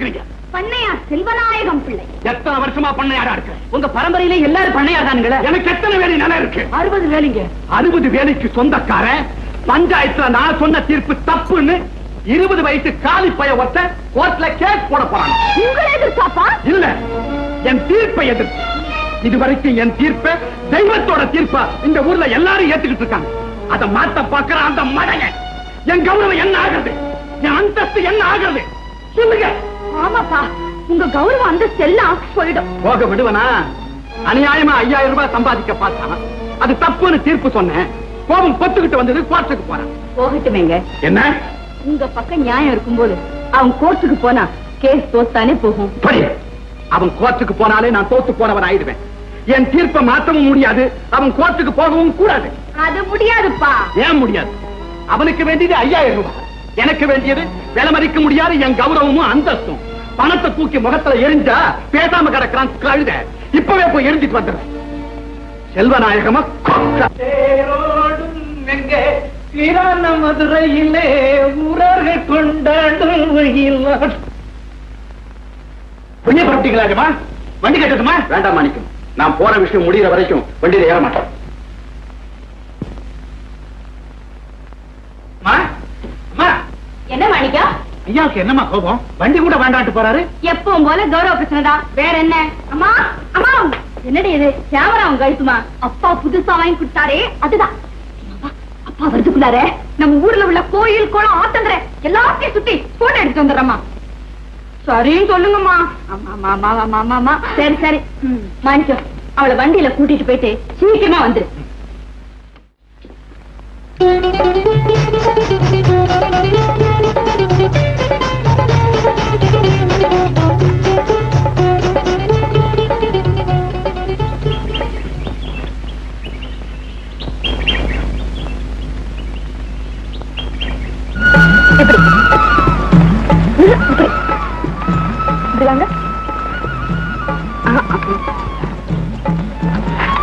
இருக்கிறீங்க? பண்ணையார் செல்வநாயகம் பிள்ளை. எத்தனை வருஷமா பண்ணையாரா இருக்கு? உங்க பரம்பரையில எல்லாரும் பண்ணையார் தானுங்களே. எனக்கு எத்தனை வேலை நிலம் இருக்கு? 60 வேலைங்க. 60 வேலைக்கு சொந்தக்கார பஞ்சாயத்துல நான் சொன்ன தீர்ப்பு தப்புன்னு 20 வயசு காலி பைய ஒருத்த கோர்ட்ல கேஸ் போட போறாங்க. உங்களே எதிர்த்தாப்பா? இல்ல, என் தீர்ப்பை எதிர்த்து. இதுவரைக்கும் என் தீர்ப்பை தெய்வத்தோட தீர்ப்பா இந்த ஊர்ல எல்லாரும் ஏத்துக்கிட்டு இருக்காங்க. அதை மாத்த பாக்குற அந்த மடங்க என் கௌரவம் என்ன ஆகுறது? என் அந்தஸ்து என்ன ஆகுறது? சொல்லுங்க. ஆமாப்பா, உங்க கௌரவம் அந்தஸ்து எல்லாம் போயிடும். போக விடுவனா? அநியாயமா 5000 ரூபாய் சம்பாதிக்க பார்த்தான். அது தப்புன்னு தீர்ப்பு சொன்னேன். கோபம் பொத்துக்கிட்டு வந்தது, கோர்ட்டுக்கு போறான். போகட்டுமேங்க. என்ன? உங்க பக்கம் நியாயம் இருக்கும்போது அவன் கோர்ட்டுக்கு போனா கேஸ் தோத்தானே போகும். அவன் கோர்ட்டுக்கு போனாலே நான் தோத்து போனவன் ஆயிடுவேன். என் தீர்ப்பை மாற்றவும் முடியாது, அவன் கோர்ட்டுக்கு போகவும் கூடாது. அது முடியாதுப்பா. ஏன் முடியாது? அவனுக்கு வேண்டியது 5000 ரூபாய், எனக்கு வேண்டியது விலை மதிக்க முடியாது என் கௌரவமும் அந்தஸ்தும். பணத்தை தூக்கி முகத்துல எரிஞ்சா பேசாம கிடக்கிறான் கழுத. இப்பவே போய் எரிஞ்சிட்டு வந்துடுறேன். செல்வநாயகமா மதுரையிலே ஊரர்கள் கொண்டாடும் புண்ணியப்படுத்திக்கலாமா? வண்டி கட்டட்டுமா? வேண்டாம் மாணிக்கம், நான் போற விஷயம் முடிகிற வரைக்கும் வண்டியில ஏற மாட்டேன். என்ன மாணிக்கம்? ஐயாவுக்கு என்னமா கோபம்? வண்டி கூட வேண்டாட்டு போறாரு. எப்பவும் போல கௌரவ பிரச்சனை தான், வேற என்ன? அம்மா அம்மா, என்னடி இது? கேமரா உங்க கழுத்துமா? அப்பா புதுசா வாங்கி கொடுத்தாரே அதுதான். அப்பா வருதுக்குள்ளார நம்ம ஊர்ல உள்ள கோயில் குளம் ஆத்தங்கரை எல்லாத்தையும் சுத்தி போட்டோ எடுத்து வந்துடுறம்மா. சரின்னு சொல்லுங்கம்மா. ஆமா. சரி சரி மாணிக்கம், அவளை வண்டியில கூட்டிட்டு போயிட்டு சீக்கிரமா வந்துரு.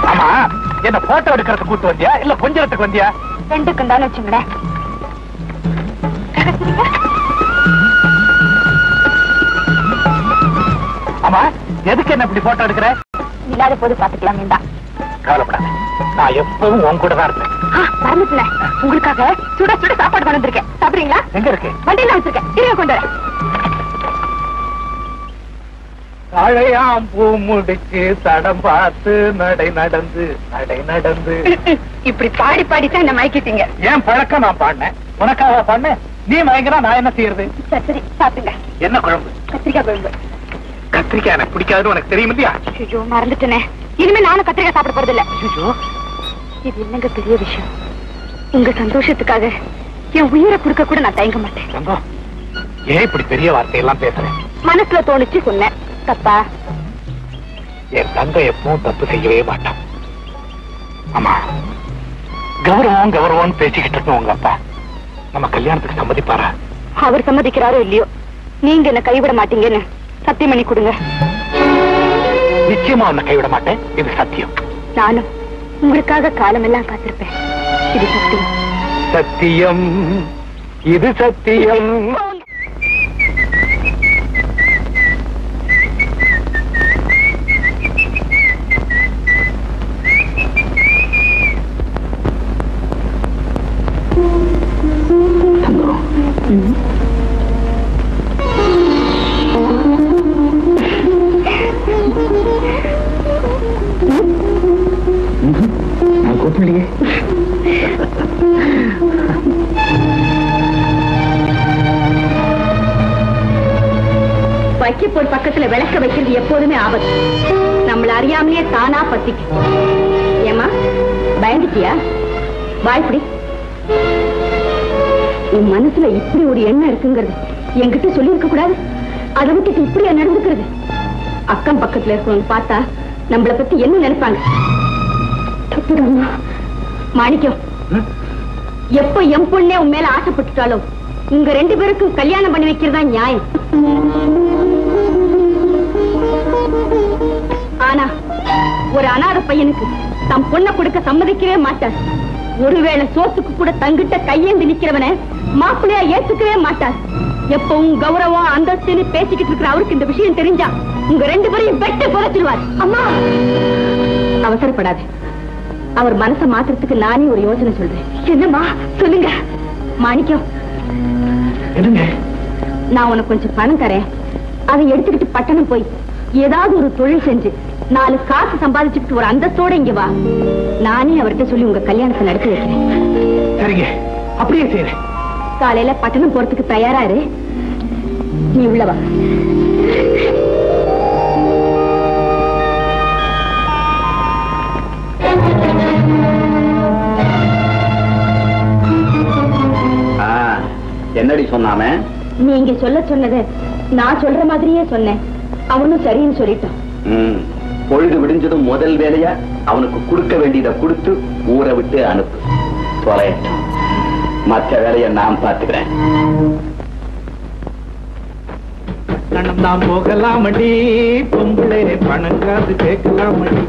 ஆமா, என்ன போட்டோ எடுக்கிறதுக்கு கூட்டு வந்தியா இல்ல கொஞ்சத்துக்கு வந்தியா? ரெண்டுக்கும் தானே வச்சுங்களேன். ஆமா, எதுக்கு என்ன இப்படி போட்டோ எடுக்கிற? இல்லாத போது பாத்துக்கலாம். கவலைப்படாத, நான் எப்பவும் உன் கூட தான் இருப்பேன். மறந்துட்டேன், உங்களுக்காக சுட சுட சாப்பாடு கொண்டு வந்திருக்கேன். சாப்பிடுறீங்களா? எங்க இருக்கு? வண்டியில வச்சிருக்கேன், இருங்க கொண்டு வரேன். அழையாம் பூ முடிச்சு தடம் பார்த்து நடை நடந்து இப்படி பாடி பாடித்தான் என்ன மயக்கிட்டீங்க. ஏன் பழக்கம்? நான் பாடினேன், உனக்காக பாடினேன். நீ மயங்கினா நான் என்ன செய்யறது? சரி சாப்பிடுங்க. என்ன குழம்பு? கத்திரிக்காய் குழம்பு. கத்திரிக்காய் எனக்கு பிடிக்காதுன்னு உனக்கு தெரியும் இல்லையா? ஐயோ மறந்துட்டேனே, இனிமே நானும் கத்திரிக்காய் சாப்பிட போறது இல்ல. இது என்னங்க பெரிய விஷயம். உங்க சந்தோஷத்துக்காக என் உயிரை கொடுக்க கூட நான் தயங்க மாட்டேன். ஏன் இப்படி பெரிய வார்த்தையெல்லாம் பேசுறேன்? மனசுல தோணுச்சு சொன்னேன். தப்பா? என் தங்க எப்பவும் தப்பு செய்யவே மாட்டான். ஆமா, கௌரவம் பேசிக்கிட்டு இருக்கோம். உங்க அப்பா நம்ம கல்யாணத்துக்கு சம்மதிப்பாரா? அவர் சம்மதிக்கிறாரோ இல்லையோ, நீங்க என்ன கைவிட மாட்டீங்கன்னு சத்தியம் பண்ணி கொடுங்க. நிச்சயமா உன்னை கைவிட மாட்டேன், இது சத்தியம். நானும் உங்களுக்காக காலமெல்லாம் காத்திருப்பேன், இது சத்தியம். சத்தியம், இது சத்தியம். வைக்கப்போர் பக்கத்துல விளக்க வைக்கிறது எப்போதுமே ஆபத்து. நம்மள அறியாமலே தானா பத்திக்கு. ஏமா பயந்துட்டியா? வாய்ப்படி. உன் மனசுல இப்படி ஒரு எண்ணம் இருக்குங்கிறது என்கிட்ட சொல்லி இருக்க கூடாது. அதை விட்டுட்டு இப்படியா நடந்துக்கிறது? அக்கம் பக்கத்துல இருக்கவங்க பார்த்தா நம்மளை பத்தி என்ன நினைப்பாங்க? மாணிக்கம், எப்ப என் பொண்ணே உன் மேல ஆசைப்பட்டுட்டாலும் உங்க 2 பேருக்கும் கல்யாணம் பண்ணி வைக்கிறதா நியாயம். ஆனா ஒரு அனாதை பையனுக்கு தம் பொண்ணை கொடுக்க சம்மதிக்கவே மாட்டார். ஒருவேளை சோத்துக்கு கூட தங்கிட்ட கையேந்து நிக்கிறவன மாப்பிள்ளையா ஏத்துக்கவே மாட்டார். எப்பவும் கௌரவம் அந்தஸ்துன்னு பேசிக்கிட்டு இருக்கிற அவருக்கு இந்த விஷயம் தெரிஞ்சா உங்க 2 பேரையும் வெட்ட புதைச்சிருவார். அம்மா அவசரப்படாது. அவர் மனசை மாத்துறதுக்கு நானே ஒரு யோசனை சொல்றேன். என்னம்மா சொல்லுங்க. மாணிக்கம், நான் உனக்கு கொஞ்சம் பணம் தரேன். அதை எடுத்துக்கிட்டு பட்டணம் போய் ஏதாவது ஒரு தொழில் செஞ்சு 4 காசு சம்பாதிச்சுட்டு ஒரு அந்தஸ்தோட இங்க வா. நானே அவர்கிட்ட சொல்லி உங்க கல்யாணத்தை நடத்தி வைக்கிறேன். சரிங்க, அப்படியே செய்றேன். காலையில பட்டணம் போறதுக்கு தயாரா இரு. நீ உள்ளவா. என்னடி சொன்னாம? நீங்க சொல்ல சொன்னது நான் சொல்ற மாதிரியே சொன்னேன். அவனும் சரின்னு சொல்லிட்டான். பொழுது விடிஞ்சதும் முதல் வேலையா அவனுக்கு கொடுக்க வேண்டியதை கொடுத்து ஊரை விட்டு அனுப்பு. தொலையட்டும், மற்ற வேலையை நான் பார்த்துக்கிறேன். நாம் போகலாமடி, பொம்பளை பணம் காசு கேட்கலாமடி.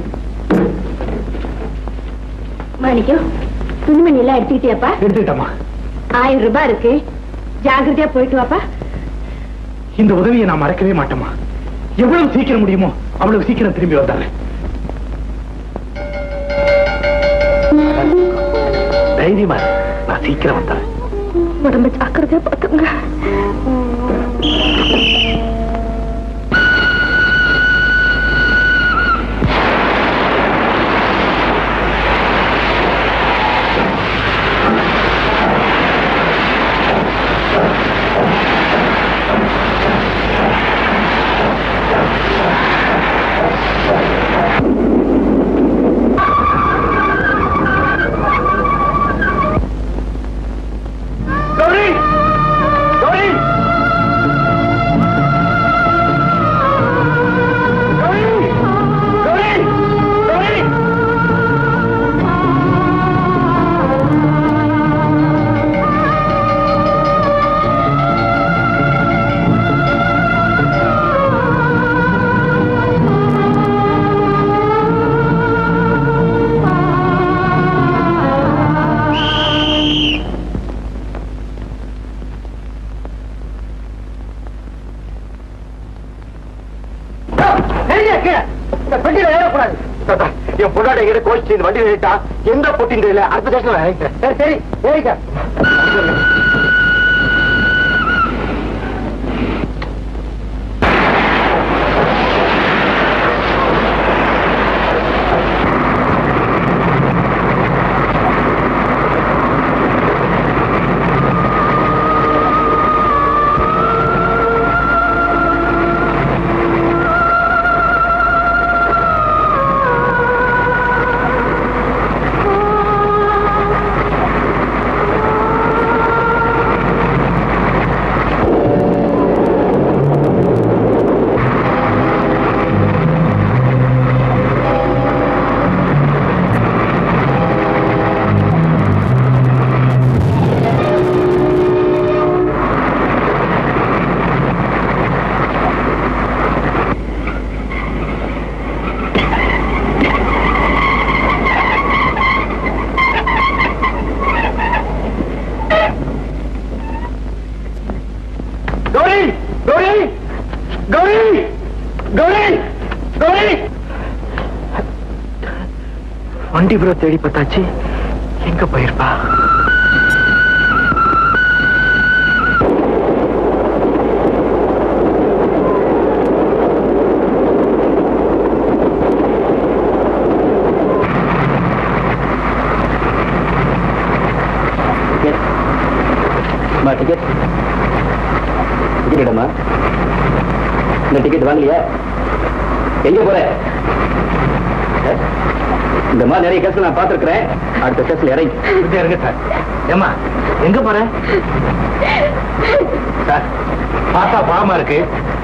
மாணிக்கம், துணிமணி எல்லாம் எடுத்துக்கிட்டியாப்பா? எடுத்துக்கிட்டமா. 1000 ரூபாய் இருக்கு, ஜாகிரதையா போயிட்டு வாப்பா. இந்த உதவியை நான் மறக்கவே மாட்டேமா. எவ்வளவு சீக்கிரம் முடியுமோ அவ்வளவு சீக்கிரம் திரும்பி வந்தாரு. தைரியமா, நான் சீக்கிரம் வந்தேன். உடம்பு ஜாக்கிரதையா பாத்துங்க. என் பொண்ணாட கோஷ்டி இந்த வண்டி நிறுத்தா எந்த பொட்டின் தெரியல. அடுத்த ஸ்டேஷன். சரி சரி ஏறிக்க. வண்டி புற தேடி பார்த்தாச்சு, எங்க போயிருப்பா? டிக்கெட் டிக்கெட் இந்த டிக்கெட் வாங்கலையா? எங்க போற? இந்த மாதிரி நிறைய கேஸ் நான் பார்த்திருக்கிறேன். அடுத்த கேஸ்ல இறங்கி சார். ஏமா எங்க போற சார்? பார்த்தா பாவமா இருக்கு.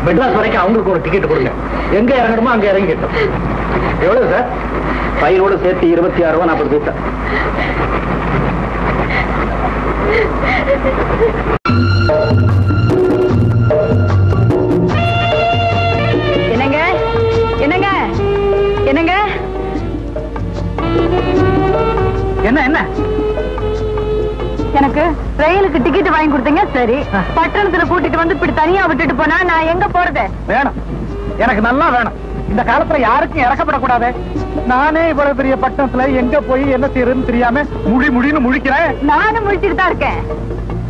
மெட்ராஸ் வரைக்கும் அவங்களுக்கு ஒரு டிக்கெட் கொடுங்க. எங்க இறங்கணுமோ அங்க இறங்கிட்டோம். எவ்வளவு சார்? ஃபைனோட சேர்த்து 26 ரூபா 40 பைசா. என்னங்க என்னங்க என்னங்க என்ன என்ன எனக்கு ரயிலுக்கு டிக்கெட் வாங்கி கொடுத்தீங்க சரி, பட்டணத்துல கூட்டிட்டு வந்து இப்படி தனியா விட்டுட்டு போனா நான் எங்க போறது? வேணும், எனக்கு நல்லா வேணும். இந்த காலத்துல யாருக்கும் இறக்கப்படக்கூடாது. நானே இவ்வளவு பெரிய பட்டணத்துல எங்க போய் என்ன செய்யறதுன்னு தெரியாம முடின்னு முழிக்கிறேன். நானும் முடிச்சுட்டு தான் இருக்கேன்.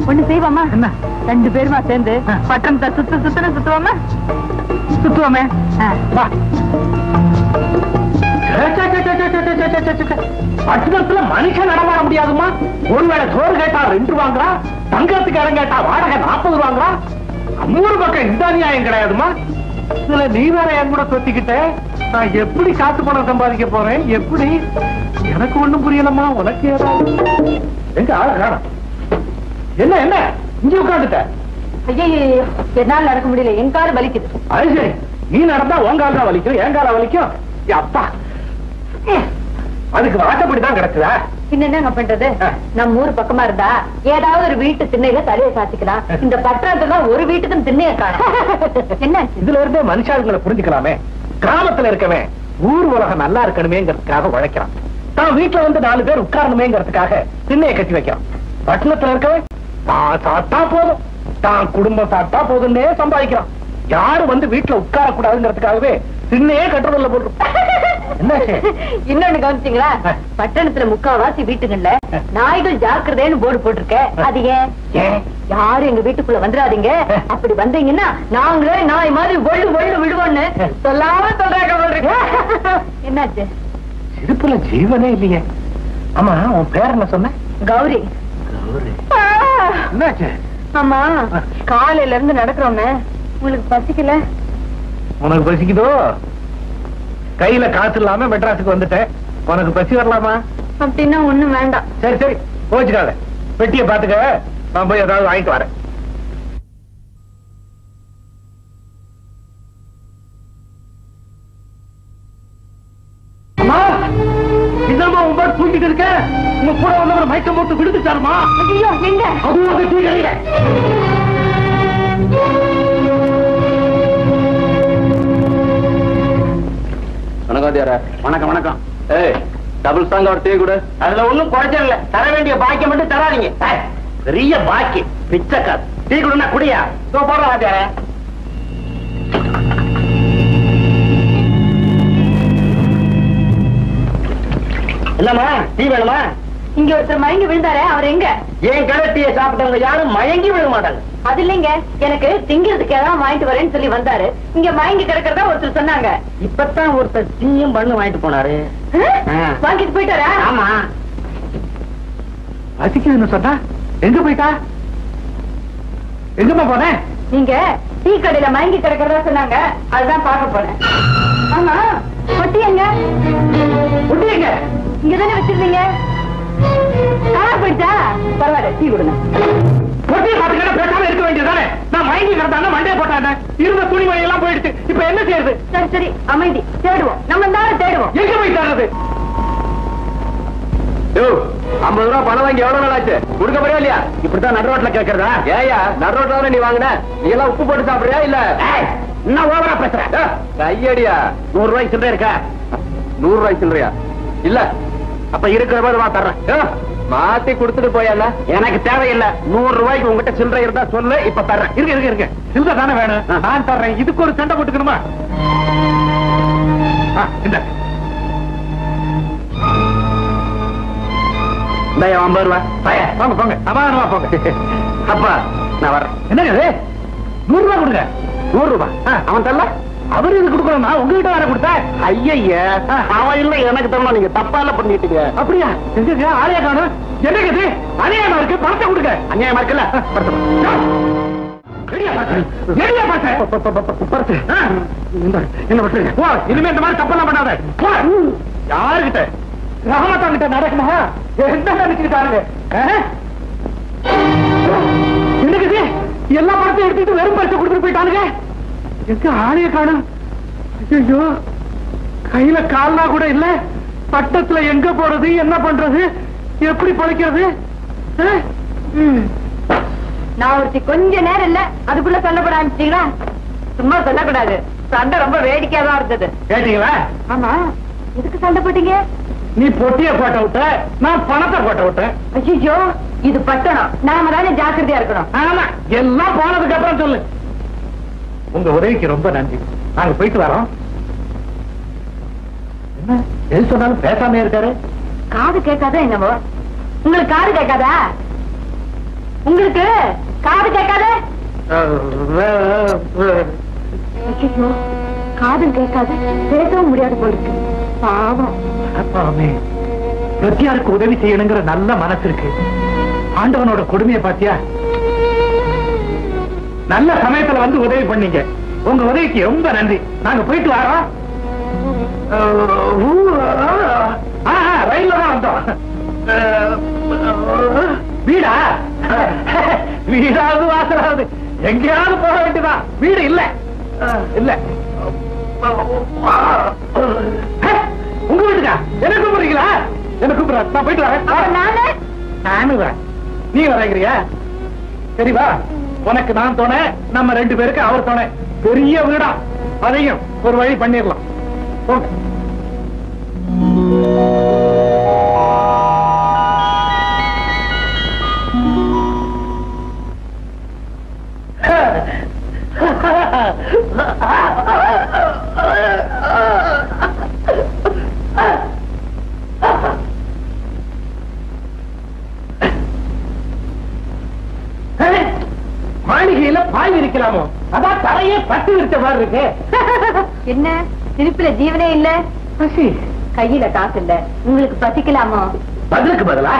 ஒண்ணு செய்வோமா? என்ன? 2 பேருமா சேர்ந்து பட்டணத்தை சுத்துவோமா? சுத்துவோமே, வா. பட்டணத்துல மனுஷன் நடமாட முடியாதுமா. ஒருவேளை சோறு கேட்டா 2 வாங்குறா, தங்கத்துக்கு இடம் கேட்டா வாடகை 40 வாங்குறா. 3 பக்கம் இந்த நியாயம் கிடையாதுமா. இதுல நீ வேற என் கூட சொத்திக்கிட்ட, நான் எப்படி காசு பணம் சம்பாதிக்க போறேன்? எப்படி? எனக்கு ஒண்ணும் புரியலம்மா. உனக்கு ஏதாவது எங்க ஆள காணோம். என்ன என்ன இங்க உட்காந்துட்ட? ஐயோ, என்னால நடக்க முடியல, என் கால் வலிக்குது. அது சரி, நீ நடந்தா உன் கால் தான் வலிக்கும், என் கால வலிக்கும். அப்பா, அதுக்கு வாட்டப்படிதான் கிடைச்சதா? என்னங்க பண்றது? நம்ம ஊர் பக்கமா இருந்தா ஏதாவது ஒரு வீட்டு திண்ணையில தலையை சாத்திக்கலாம். இந்த பட்டணத்துல ஒரு வீட்டுக்கும் திண்ணைய காணும். என்ன இதுல இருந்தே மனுஷாளுங்களை புரிஞ்சுக்கலாமே. கிராமத்துல இருக்கவே ஊர் உலகம் நல்லா இருக்கணுமேங்கிறதுக்காக உழைக்கிறான். தான் வீட்டுல வந்து 4 பேர் உட்காரணுமேங்கிறதுக்காக திண்ணையை கட்டி வைக்கிறான். பட்டணத்துல இருக்கவே தான் சாப்பிட்டா போதும், தான் குடும்பம் சாப்பிட்டா போதுன்னே சம்பாதிக்கிறான். யாரும் வந்து வீட்டுல உட்கார கூடாதுங்கிறதுக்காகவே திண்ணையே கட்டுறதில்ல போட்டு. என்ன இன்னொன்னு கவனிச்சீங்களா? பட்டணத்துல முக்காவாசி வீட்டுகள்ல நாய்கள் ஜாக்கிரதைன்னு போர்டு போட்டிருக்க. அது ஏன்? யாரும் எங்க வீட்டுக்குள்ள வந்துடாதீங்க, அப்படி வந்தீங்கன்னா நாங்களே நாய் மாதிரி ஒள்ளு விடுவோன்னு சொல்லாம சொல்றாங்க போட்டிருக்க. என்னாச்சு? சிரிப்புல ஜீவனே இல்லையே. ஆமா, உன் பேர் என்ன சொன்ன? கௌரி. என்னாச்சு? ஆமா, காலையில இருந்து நடக்கிறோமே, உங்களுக்கு பசிக்கல? உனக்கு பசிக்குதோ? கையில காசு இல்லாம மெட்ராஸுக்கு வந்துட்டேன், உனக்கு பசி வரலாமா? அப்படின்னா ஒண்ணும் வேண்டாம். சரி சரி, போச்சுக்காத. பெட்டியை பாத்துக்க, நான் போய் ஏதாவது வாங்கிட்டு வரேன். அம்மா, இதமா உன் பேர் தூக்கிட்டு இருக்க. உங்க கூட வந்தவர் மயக்கம் போட்டு விடுத்துட்டாருமா. ஐயோ, எங்க? அதுவும் அந்த தூக்கில. வணக்கம் வணக்கம். ஏய், டபுள் சாங் ஒரு டீ கூட. அதுல ஒண்ணும் குறைச்சல் இல்ல, தர வேண்டிய பாக்கியம் மட்டும் தராதீங்க. பெரிய பாக்கி பிச்சைக்கார். டீ கொடுனா குடியா? போடுற வாத்தியார. என்னம்மா, டீ வேணுமா? இங்க ஒருத்தர் மயங்கி விழுந்தாரே, அவர் எங்க? ஏன் கடை டீயை சாப்பிட்டவங்க யாரும் மயங்கி விழ மாட்டாங்க. அது இல்லைங்க, எனக்கு திங்கிறதுக்கு ஏதாவது வாங்கிட்டு வரேன்னு சொல்லி வந்தாரு. இங்க மயங்கி கிடக்கிறதா ஒருத்தர் சொன்னாங்க. இப்பதான் ஒருத்தர் டீயும் பண்ணு வாங்கிட்டு போனாரு. வாங்கிட்டு போயிட்டாரா? ஆமா. பசிக்குதுன்னு சொன்னா எங்க போயிட்டா? எங்கம்மா போனேன்? நீங்க டீ கடையில மயங்கி கிடக்கிறதா சொன்னாங்க, அதுதான் பார்க்க போனேன். ஆமா, பொட்டி எங்க? பொட்டி எங்க? இங்கதானே வச்சிருந்தீங்க. போயிட்டா? பரவாயில்ல, டீ கொடுங்க. பொட்டியை பாத்துக்கிட்ட பேசாம இருக்க வேண்டியதானே? நான் மயங்கி கிடந்தாங்க, மண்டையை போட்டாங்க, இருந்த துணிமணி எல்லாம் போயிடுச்சு. இப்ப என்ன செய்யறது? சரி சரி, அமைதி, தேடுவோம். நம்ம தானே தேடுவோம். எங்க போய் தர்றது? 50 ரூபா பணம் வாங்கி எவ்வளவு நாள் ஆச்சு? கொடுக்க போறியா இல்லையா? இப்படித்தான் நடுரோட்ல கேட்கறதா? ஏயா, நடுரோட்ல நீ வாங்கின? நீ எல்லாம் உப்பு போட்டு சாப்பிடுறியா இல்ல? என்ன ஓவரா பேசுற? கையடியா. 100 ரூபாய் சில்லறை இருக்கா? 100 ரூபாய் சில்லறையா? இல்ல, அப்ப இருக்கிற போது வா தர்றேன். மாத்தி கொடுத்துட்டு போயல. எனக்கு தேவையில்லை. 100 ரூபாய்க்கு உங்ககிட்ட சில்லறை இருந்தா சொல்லு, இப்ப தர்றேன். இருக்கு சில்லறை தானே வேணும், நான் தர்றேன். இதுக்கு ஒரு சண்டை போட்டுக்கணுமா? இந்த 50 ரூபாய். வாங்க போங்க, அம்மா போங்க. அப்பா நான் வரேன். என்னங்க 100 ரூபாய் கொடுங்க. 100 ரூபாய் அவன் தரல. அவரு இது கொடுக்கணும், நான் உங்ககிட்ட வேற கொடுத்தேன். ஐயா, அவன் இல்ல எனக்கு தரணும். நீங்க தப்பா எல்லாம் பண்ணிட்டீங்க. அப்படியா? எங்க ஆளையா காணும்? என்னங்க இது அநியாயமா இருக்கு? பணத்தை கொடுங்க. அநியாயமா இருக்குல்ல? என்ன பண்றீங்க? இனிமே இந்த மாதிரி தப்பெல்லாம் பண்ணாத. யாருகிட்ட? ரஹமத்தாங்கிட்ட நடக்குமா? என்ன நினைச்சுக்கிட்டாருங்க? என்னது எல்லா பணத்தையும் எடுத்துட்டு வெறும் பரிசு கொடுத்துட்டு போயிட்டானுங்க. எங்க ஆளைய காணும்? ஐயோ, கையில கால்னா கூட இல்ல. பட்டத்துல எங்க போறது, என்ன பண்றது, எப்படி பழைக்கிறது? நான் ஒருத்தி கொஞ்ச நேரம் இல்ல, அதுக்குள்ள சொல்லப்பட ஆரம்பிச்சீங்களா? சும்மா சொல்லக்கூடாது. சண்டை ரொம்ப வேடிக்கையாதான் இருந்தது. கேட்டீங்களா? ஆமா, எதுக்கு சண்டை போட்டீங்க? நீ பொட்டிய போட்ட விட்ட, நான் பணத்தை போட்ட விட்டேன். ஐயோ, இது பட்டணம், நாம தானே ஜாக்கிரதையா இருக்கணும். ஆமா, எல்லாம் போனதுக்கு அப்புறம் சொல்லு. உங்க உதவிக்கு ரொம்ப நன்றி. நாங்க போயிட்டு வரோம். என்ன எது சொன்னாலும் பேசாம இருக்காரு? காது கேட்காதா என்னவோ? உங்களுக்கு காது கேட்காதா? உங்களுக்கு காது கேட்காத? காது கேட்காது, பேசவும் முடியாது போல இருக்கு. பாவம். அப்பாவே, பிரத்தியாருக்கு உதவி செய்யணுங்கிற நல்ல மனசு இருக்கு. ஆண்டவனோட கொடுமையை பாத்தியா? நல்ல சமயத்துல வந்து உதவி பண்ணீங்க. உங்க உதவிக்கு ரொம்ப நன்றி. நாங்க போயிட்டு வரோம். ரயில்ல தான் வந்தோம். வீடா? வீடாவது வாசலாவது எங்கேயாவது போக வேண்டியதான். வீடு இல்ல இல்ல. உங்க வீட்டுக்கா? என்ன கூப்பிடுறீங்களா? என்ன கூப்பிடுற? நான் போயிட்டு வரேன். நானு வரேன். நீ வரேங்கிறியா? சரி வா. உனக்கு நான் துணை, நம்ம 2 பேருக்கு அவர் துணை. பெரிய வீடா, அதையும் ஒரு வழி பண்ணிடலாம். மாளிகையில பாய் இருக்கலாமோ? அதான் தரையே பட்டு விரிச்ச மாதிரி இருக்கு. என்ன சிரிப்புல ஜீவனே இல்ல? பசி. கையில காசு இல்ல, உங்களுக்கு பசிக்கலாமோ? பதிலுக்கு பதிலா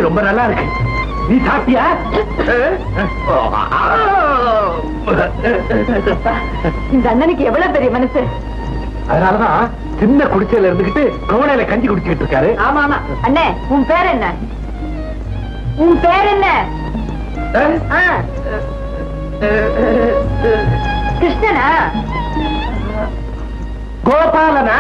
ரொம்ப நல்லா இருக்கு. நீ சாப்பிட்டியா? இந்த அண்ணனுக்கு எவ்வளவு பெரிய மனசு. அதனாலதான் சின்ன குடிச்சையில இருந்துகிட்டு கோவலையில கஞ்சி குடிச்சுக்கிட்டு இருக்காரு. ஆமா ஆமா. அண்ணே, உன் பேர் என்ன? உன் பேர் என்ன? கிருஷ்ணனா? கோபாலனா?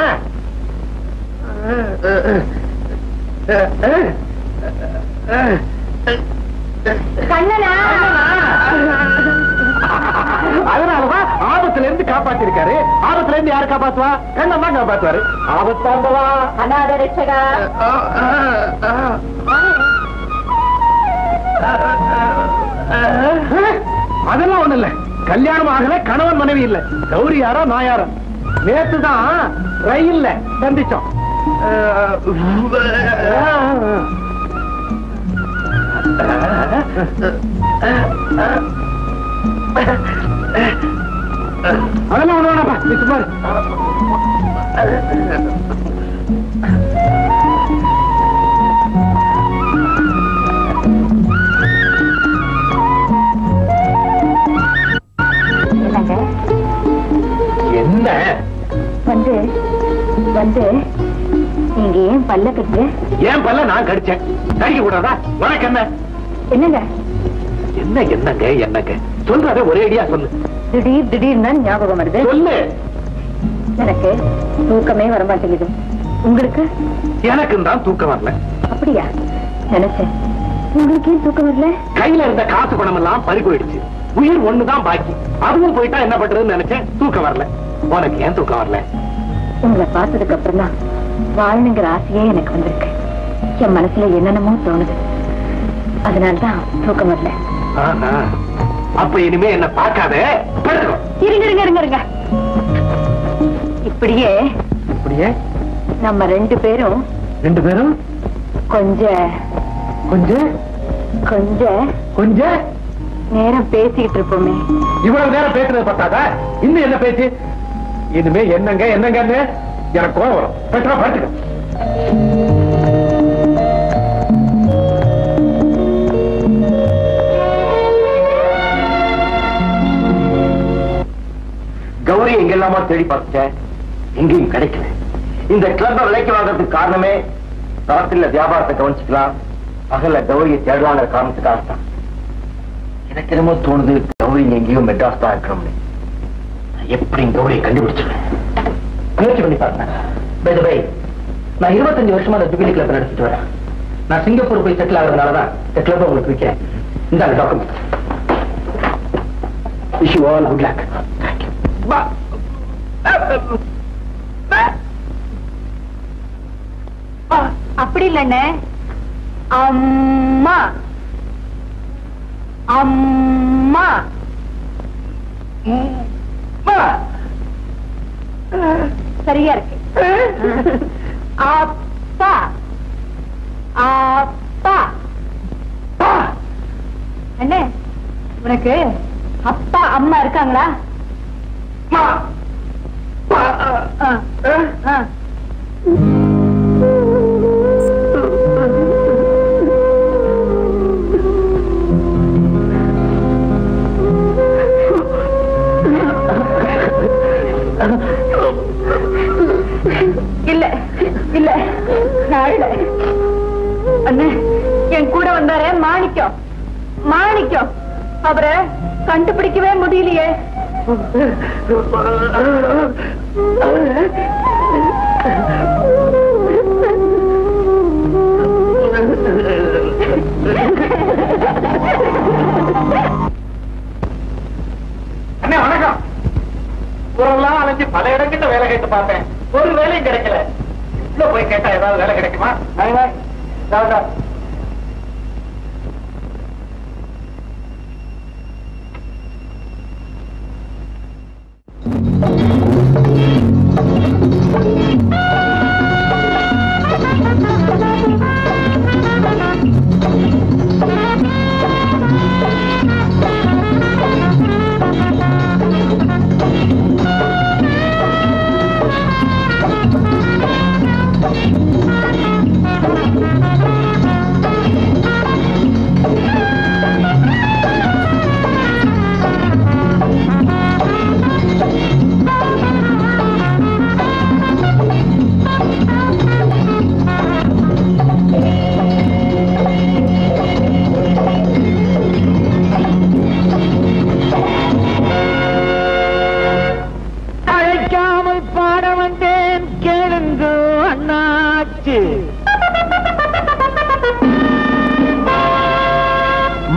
கண்ணனா? அதனாலதான் ஆபத்துல இருந்து காப்பாத்திருக்காரு. ஆபத்துல இருந்து யாரு காப்பாத்துவா? கண்ணன் தான் காப்பாத்துவாரு. ஆபத்தாண்டவா, அநாத ரட்சகா. அதெல்லாம் ஒண்ணு இல்ல. கல்யாணம் ஆகல, கணவன் மனைவி இல்ல. கௌரி யாரோ நான் யாரோ. நேத்துதான் ரயில்ல சந்திச்சோம். அதெல்லாம் ஒண்ணு வேணாப்பா, நீ சும்மா என்ன வந்து வந்து நீங்க ஏன் பல்ல கட்டு? ஏன் பல்ல நான் கடிச்சேன், கடிக்க கூடாதா? உனக்கு என்ன? என்னங்க என்ன என்னங்க என்னங்க சொல்றத ஒரே அடியா சொல்லு. திடீர்னு ஞாபகம் வருது. சொல்லு. எனக்கு தூக்கமே வர மாட்டேங்குது. உங்களுக்கு? எனக்கும் தான் தூக்கம் வரல. அப்படியா? நினைச்சேன். உங்களுக்கு ஏன் தூக்கம் வரல? கையில இருந்த காசு பணம் எல்லாம் பறி போயிடுச்சு. உயிர் ஒண்ணுதான் பாக்கி. அதுவும் போயிட்டா என்ன பண்றதுன்னு நினைச்சேன். தூக்கம் வரல. உனக்கு ஏன் தூக்கம் வரல? உங்களை பார்த்ததுக்கு அப்புறம் தான் வாழணுங்கிற ஆசையே எனக்கு வந்திருக்கு. என் மனசுல என்னென்னமோ தோணுது. அதனால்தான் தூக்கம் வரல. அப்ப இனிமே என்ன பார்க்காத. இருங்க. இப்படியே நம்ம 2 பேரும் கொஞ்சம் நேரம் பேசிக்கிட்டு இருப்போமே. இவ்வளவு நேரம் பேசுறது பார்த்தாதா? இன்னும் என்ன பேச்சு? இனிமே என்னங்க எனக்கு கோவம் வரும். பெற்றா பார்த்துக்க. கௌரி எங்கெல்லாமா தேடி பார்த்துட்டேன், எங்கேயும் கிடைக்கல. இந்த கிளப்பை விலைக்கு வாங்கறதுக்கு காரணமே ராத்திரில வியாபாரத்தை கவனிச்சுக்கலாம், பகல்ல கௌரியை தேடலாங்கிற காரணத்துக்காக தான். எனக்கு என்னமோ தோணுது கௌரி எங்கேயும் மெட்ராஸ் தான் இருக்கணும்னு. எப்படி கௌரியை கண்டுபிடிச்சிருவேன், முயற்சி பண்ணி பாருங்க. நான் 25 வருஷமா அந்த ஜூபிலி கிளப் நடத்திட்டு வரேன். நான் சிங்கப்பூர் போய் செட்டில் ஆகிறதுனாலதான் இந்த கிளப் உங்களுக்கு விற்கிறேன். இந்த document. Wish you all good luck. அப்படி இல்லண்ணே, அம்மா அம்மா சரியா இருக்கு. அப்பா அப்பா. அண்ணே, உனக்கு அப்பா அம்மா இருக்காங்களா? இல்ல இல்ல, நான் இல்ல. அண்ணே, என் கூட வந்தாரே மாணிக்கம், மாணிக்கம், அவரை கண்டுபிடிக்கவே முடியலையே. அண்ணே வணக்கம். ஊரெல்லாம் அலைஞ்சு பல இடங்கிட்ட வேலை கேட்டு பார்த்தேன், ஒரு வேலையும் கிடைக்கல. உள்ள போய் கேட்டா ஏதாவது வேலை கிடைக்குமா?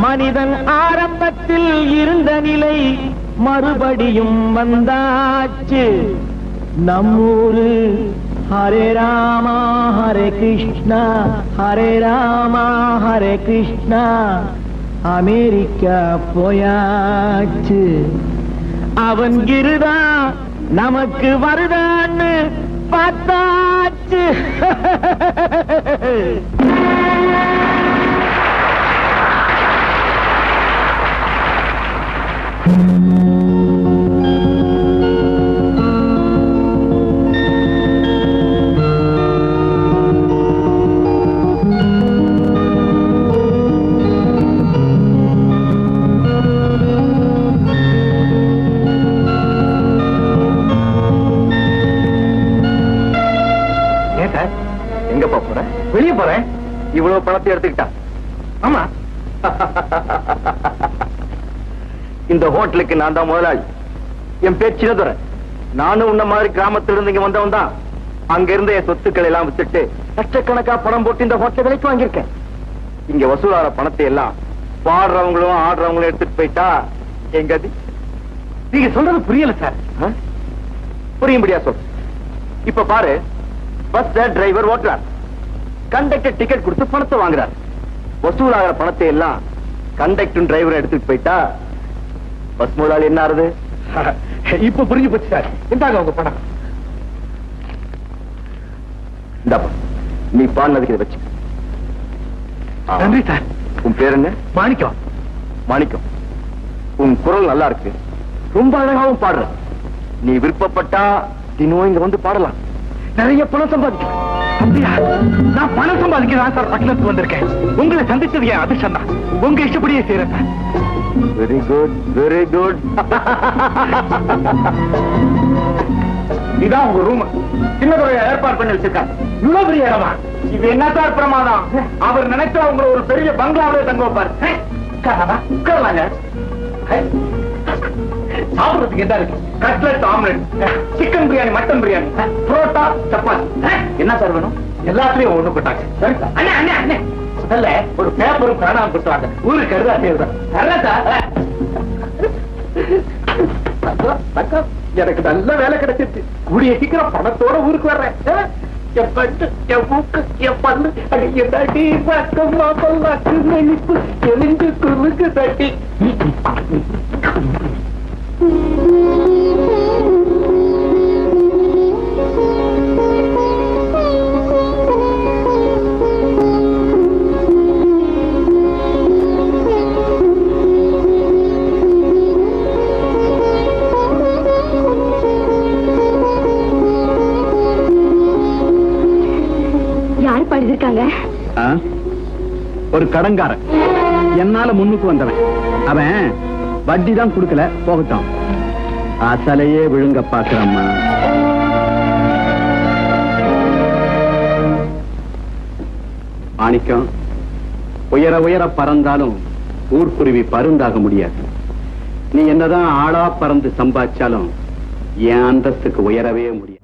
மனிதன் ஆரம்பத்தில் இருந்த நிலை மறுபடியும் வந்தாச்சு. நம்மூரு ஹரே ராமா ஹரே கிருஷ்ணா ஹரே ராமா ஹரே கிருஷ்ணா. அமெரிக்கா போயாச்சு. அவன் கிருதா நமக்கு வருதான்னு பார்த்தாச்சு. எங்க போறேன்? வெளியே போறேன். இவ்வளவு பணத்தை எடுத்துக்கிட்டா? ஆமா. இந்த ஹோட்டலுக்கு நான் தான் முதலாளி. என் பேர் சின்னதுரை. நானும் உன்ன மாதிரி கிராமத்திலிருந்து இங்க வந்தவன் தான். அங்க இருந்த என் சொத்துக்களை எல்லாம் வித்துட்டு லட்சக்கணக்கா பணம் போட்டு இந்த ஹோட்டல் விலைக்கு வாங்கியிருக்கேன். இங்க வசூலான பணத்தை எல்லாம் பாடுறவங்களும் ஆடுறவங்களும் எடுத்துட்டு போயிட்டா எங்கதி? நீங்க சொல்றது புரியல சார். புரியும்படியா சொல். இப்ப பாரு, பஸ் டிரைவர் ஓட்டுறார், கண்டக்டர் டிக்கெட் கொடுத்து பணத்தை வாங்குறார். வசூலாகிற பணத்தை எல்லாம் கண்டக்டர் டிரைவர் எடுத்துட்டு போயிட்டா பஸ் முதலாளி என்ன ஆறுது? இப்ப புரிஞ்சு போச்சு சார். இந்தாங்க உங்க பணம். இந்தாப்பா, நீ பாடினதுக்கு இதை வச்சு. நன்றி சார். உன் பேர் என்ன? மாணிக்கம். மாணிக்கம், உன் குரல் நல்லா இருக்கு, ரொம்ப அழகாவும் பாடுற. நீ விருப்பப்பட்டா தினம் இங்க வந்து பாடலாம். நிறைய பணம் சம்பாதிக்கலாம். அப்படியா? நான் பணம் சம்பாதிக்கிறேன் சார் பட்டணத்துக்கு வந்திருக்கேன். உங்களை சந்திச்சது என் அதிர்ஷ்டம் தான். உங்க இஷ்டப்படியே செய்யறேன் sir. Very good, very good. இதான் உங்க ரூம். சின்னதுறைய ஏற்பாடு பண்ணி வச்சிருக்காங்க. இவ்வளவு பெரிய இடமா? இது என்ன சார் பிரமாதம்? அவர் நினைச்சா உங்களை ஒரு பெரிய பங்களாவிலே தங்க வைப்பாரு. உட்காரலாங்க. சாப்பிடுறதுக்கு என்ன இருக்கு? Cutlet, omelette, chicken biryani, mutton biryani, parotta, chapati. என்ன சார் வேணும்? எல்லாத்துலயும் ஒண்ணு போட்டாங்க. அண்ணே அண்ணே அண்ணே, முதல்ல ஒரு பேப்பரும் காணாம கொடுத்தாங்க. ஊருக்கு கருதா செய்யுதா? எனக்கு நல்ல வேலை கிடைச்சிருச்சு. கூடிய சீக்கிரம் பணத்தோட ஊருக்கு வர்றேன். என் பட்டு, என் மூக்கு, என் பல்லு, அடி பக்கம் மாப்பல்லாக்கு நெளிப்பு எலிஞ்சு குறுக்கு தட்டி. இருக்காங்க. ஒரு கடன்காரன் என்னால முன்னுக்கு வந்தவன். அவன் வட்டி தான் கொடுக்கல, போகட்டும். அசலையே விழுங்க பாக்குறம்மா. மாணிக்கம், உயர உயர பறந்தாலும் ஊர்க்குருவி பருந்தாக முடியாது. நீ என்னதான் ஆளா பறந்து சம்பாதிச்சாலும் என் அந்தஸ்துக்கு உயரவே முடியாது.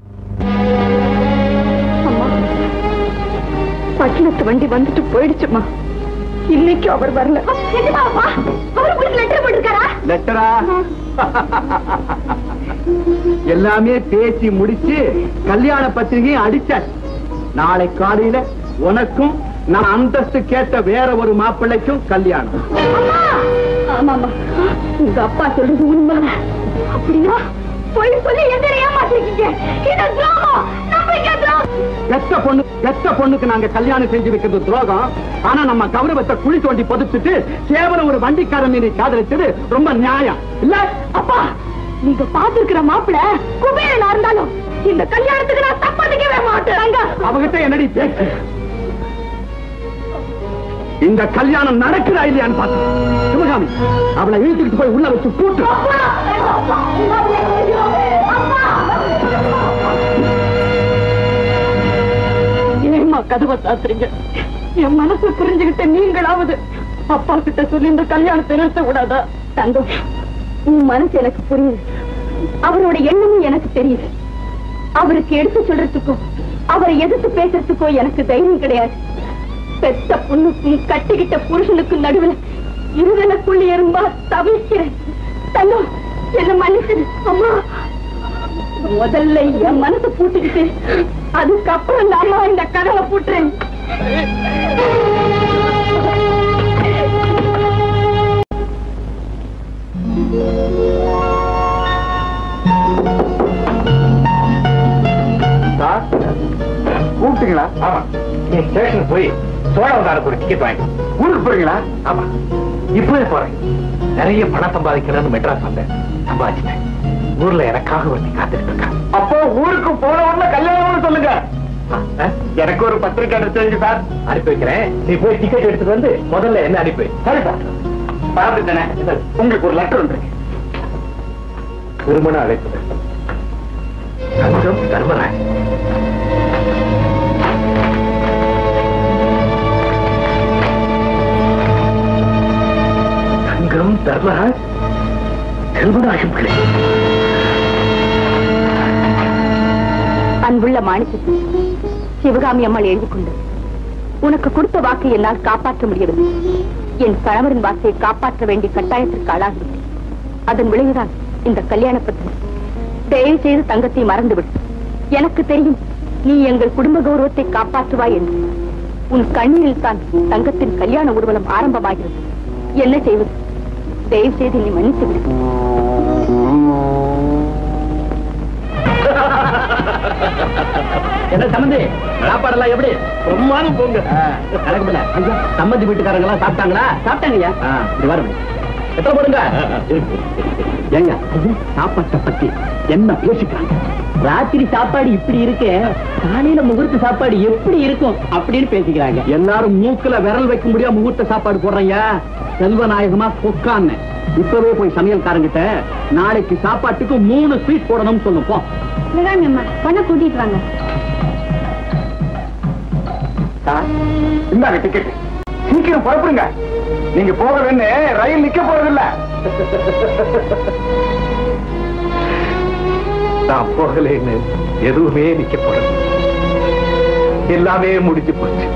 பட்டணத்து வண்டி வந்துட்டு போயிடுச்சுமா. இன்னைக்கு அவர் வரல. லெட்டரா? எல்லாமே பேசி முடிச்சு கல்யாண பத்திரிகையும் அடிச்சாச்சு. நாளை காலையில உனக்கும் நான் அந்தஸ்து கேட்ட வேற ஒரு மாப்பிள்ளைக்கும் கல்யாணம். ஆமாமா, உங்க அப்பா சொல்றது உண்மை. அப்படின்னா போய் சொல்லி என்ன ஏமாத்திருக்கீங்க. இது துரோகம். பெத்த பொண்ணுக்கு நாங்க கல்யாணம் செஞ்சு வைக்கிறது துரோகம். ஆனா நம்ம கௌரவத்தை குழி தோண்டி புதைச்சிட்டு கேவலம் ஒரு வண்டிக்காரன் நீ காதலிச்சது ரொம்ப நியாயம் இல்ல? அப்பா, நீங்க பாத்துருக்கிற மாப்பிள்ள குபேரனா இருந்தாலும் இந்த கல்யாணத்துக்கு நான் சம்மதிக்கவே மாட்டேன். அவகிட்ட என்னடி பேச்சு? இந்த கல்யாணம் நடக்குதா இல்லையான்னு பார்த்து சிவகாமி அவளை இழுத்துக்கிட்டு போய் உள்ள வச்சு கூட்டு. ஏமா கதவை சாத்துறீங்க? என் மனசு புரிஞ்சுகிட்ட நீங்களாவது அப்பா கிட்ட சொல்லி இந்த கல்யாணத்தை நிறுத்த கூடாதா? தங்கம், உன் மனசு எனக்கு புரியுது, அவரோட எண்ணமும் எனக்கு தெரியுது. அவருக்கு எடுத்து சொல்றதுக்கோ அவரை எதிர்த்து பேசுறதுக்கோ எனக்கு தைரியம் கிடையாது. பெத்த பொண்ணுக்கும் கட்டிக்கிட்ட புருஷனுக்கும் நடுவில் இருதலுக்குள்ள எறும்பா தவிக்கிறேன். தங்கம், என்ன மன்னிச்சிடு. அம்மா, முதல்ல என் மனசை பூட்டிக்கிட்டு அதுக்கப்புறம் நாம இந்த கதவை பூட்டுறேன். கூப்பிட்டீங்களா? ஆமா, நீ ஸ்டேஷன் போய் சோழவந்தாருக்கு ஒரு டிக்கெட் வாங்கி ஊருக்கு போறீங்களா? ஆமா, இப்பவே போறேன். நிறைய பணம் சம்பாதிக்கிறேன்னு மெட்ராஸ் வந்தேன், சம்பாதிச்சிட்டேன். ஊர்ல எனக்காக ஒருத்தி காத்துட்டு இருக்கான். அப்போ ஊருக்கு போன உடனே கல்யாணம்னு சொல்லுங்க. எனக்கு ஒரு பத்திரிக்கை அனுப்பிச்சு சார். அனுப்பி வைக்கிறேன். நீ போய் டிக்கெட் எடுத்துட்டு வந்து முதல்ல என்ன அனுப்பி. சரி சார், பார்த்துட்டேனே. உங்களுக்கு ஒரு லெட்டர் வந்துருக்கு. திருமண அழைப்பு தங்கம் தர்மராஜ். தங்கம் தர்மராஜ் திருமணாகும் பிள்ளை. அன்புள்ள மாணிக்கத்தை சிவகாமி அம்மாள் எழுதி கொண்டு, உனக்கு கொடுத்த வாக்கை என்னால் காப்பாற்ற முடியவில்லை. என் கணவரின் வாக்கையை காப்பாற்ற வேண்டிய கட்டாயத்திற்கு ஆளாகிவிட்டேன். அதன் விளைவுதான் இந்த கல்யாண பத்திரிகை. தயவு செய்து தங்கத்தை மறந்துவிடு. எனக்கு தெரியும் நீ எங்கள் குடும்ப கௌரவத்தை காப்பாற்றுவாய் என்று. உன் கண்ணீரில் தான் தங்கத்தின் கல்யாண ஊர்வலம் ஆரம்பமாகிறது. என்ன செய்வது? தயவு செய்து நீ மன்னித்து விடு. என்ன சம்பந்தி, சாப்பாடெல்லாம் எப்படி? ரொம்பன்னு போங்க. சம்பந்தி வீட்டுக்காரங்க எல்லாம் சாப்பிட்டாங்களா? சாப்பிட்டாங்கய்யா. எத்தனை போடுங்க. ஏங்க சாப்பாட்டை பத்தி என்ன பேசிக்கிறாங்க? ராத்திரி சாப்பாடு இப்படி இருக்கு, காலையில முகூர்த்த சாப்பாடு எப்படி இருக்கும் அப்படின்னு பேசிக்கிறாங்க. எல்லாரும் மூக்குல விரல் வைக்க முடியாம முகூர்த்த சாப்பாடு போடுறாங்க. செல்வநாயகமா கொக்கான்னு இப்பவே போய் சமையல்காரங்கிட்ட நாளைக்கு சாப்பாட்டுக்கு 3 ஸ்வீட் போடணும்னு சொல்லும் போ. பண்ண கூட்டிட்டு வாங்க. இந்தாங்க டிக்கெட், சீக்கிரம் புறப்படுங்க. நீங்க போகலன்னு ரயில் நிக்க போறதில்ல. நான் போகலன்னு எதுவுமே நிக்க போறது, எல்லாமே முடிஞ்சு போச்சு.